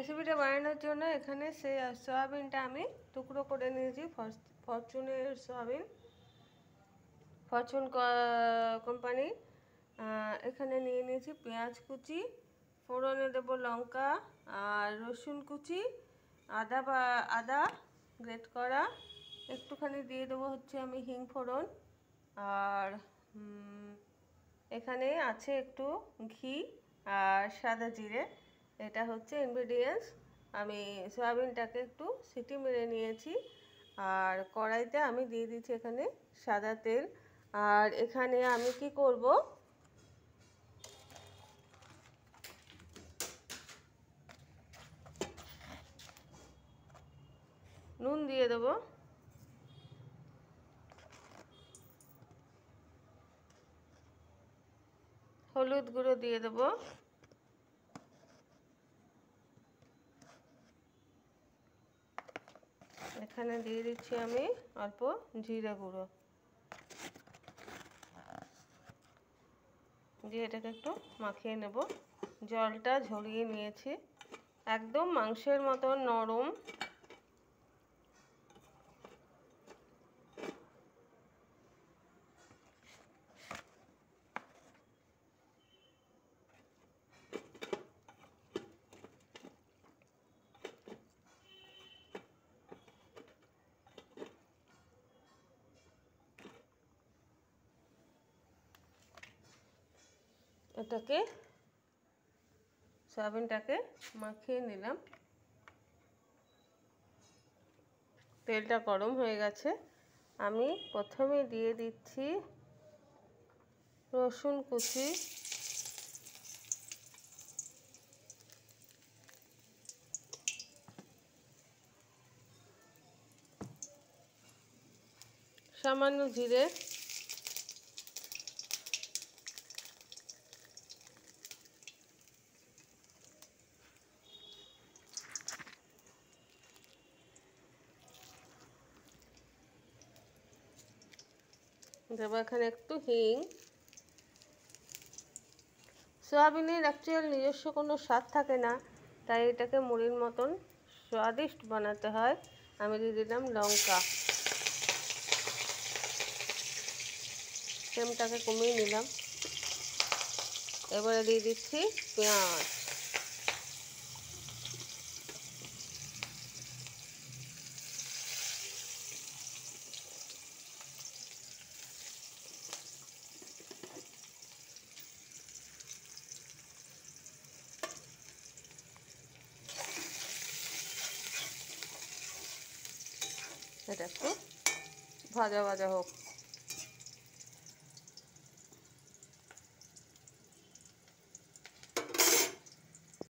রেসিপিটা বানানোর জন্য এখানে সয়াবিনটা আমি টুকরো করে নিয়েছি, ফরচুনের সয়াবিন, ফরচুন কোম্পানি। এখানে নিয়ে নিয়েছি পেঁয়াজ কুচি, ফোড়নে দেবো লঙ্কা আর রসুন কুচি, আদা গ্রেট করা, একটুখানি দিয়ে দেবো হচ্ছে আমি হিং ফোড়ন, আর এখানে আছে একটু ঘি আর সাদা জিরে। এটা হচ্ছে ইনগ্রেডিয়েন্টস। আমি সয়াবিনটাকে একটু সিটি মেরে নিয়েছি, আর কড়াইতে আমি দিয়ে দিচ্ছি এখানে সাদা তেল। আর এখানে আমি কি করব, নুন দিয়ে দেবো, হলুদ গুঁড়ো দিয়ে দেবো, এখানে দিয়ে দিচ্ছি আমি অল্প জিরে গুঁড়ো, দিয়ে এটাকে একটু মাখিয়ে নেব। জলটা ঝরিয়ে নিয়েছি, একদম মাংসের মতন নরম। সয়াবিনটাকে মাখিয়ে নিলাম। তেলটা গরম হয়ে গেছে, আমি প্রথমে দিয়ে দিচ্ছি রসুন কুচি, সামান্য জিরে, দেবো এখানে একটু হিং। সয়াবিনের অ্যাকচুয়াল নিজস্ব কোনো স্বাদ থাকে না, তাই এটাকে মুড়ির মতন স্বাদিষ্ট বানাতে হয়। আমি দিয়ে দিলাম লঙ্কা, ফ্লেমটাকে কমিয়ে নিলাম। এবারে দিয়ে দিচ্ছি পেঁয়াজ, এটা একটু ভাজা ভাজা হোক।